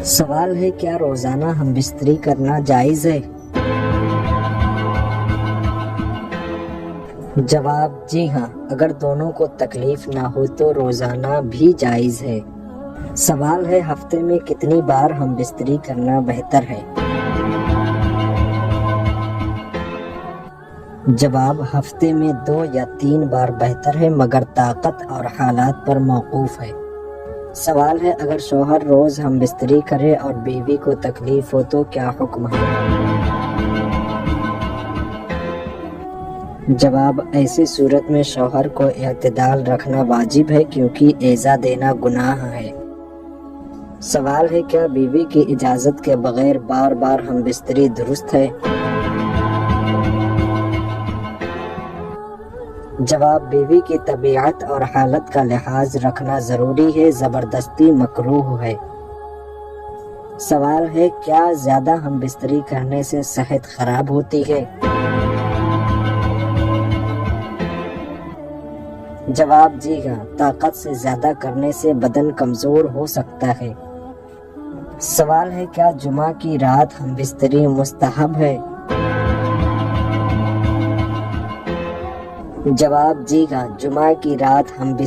سوال ہے کیا روزانہ ہم بستری کرنا جائز ہے؟ جواب جی ہاں، اگر دونوں کو تکلیف نہ ہو تو روزانہ بھی جائز ہے۔ سوال ہے ہفتے میں کتنی بار ہم بستری کرنا بہتر ہے؟ جواب ہفتے میں 2 یا 3 بار بہتر ہے، مگر طاقت اور حالات پر موقوف ہے۔ سوال ہے اگر شوہر روز ہم بستری کرے اور بیوی کو تکلیف ہو تو کیا حکم ہے؟ جواب ایسی صورت میں شوہر کو اعتدال رکھنا واجب ہے کیونکہ ایذا دینا گناہ ہے۔ سوال ہے کیا بیوی کی اجازت کے بغیر بار بار ہم بستری درست ہے؟ جواب بیوی کی طبیعت اور حالت کا لحاظ رکھنا ضروری ہے، زبردستی مکروہ ہے۔ سوال ہے کیا زیادہ ہم بستری کرنے سے صحت خراب ہوتی ہے؟ جواب جی ہاں، طاقت سے زیادہ کرنے سے بدن کمزور ہو سکتا ہے۔ سوال ہے کیا جمعہ کی رات ہم بستری مستحب ہے؟ جواب جی ہاں، جمعہ کی رات ہم بستری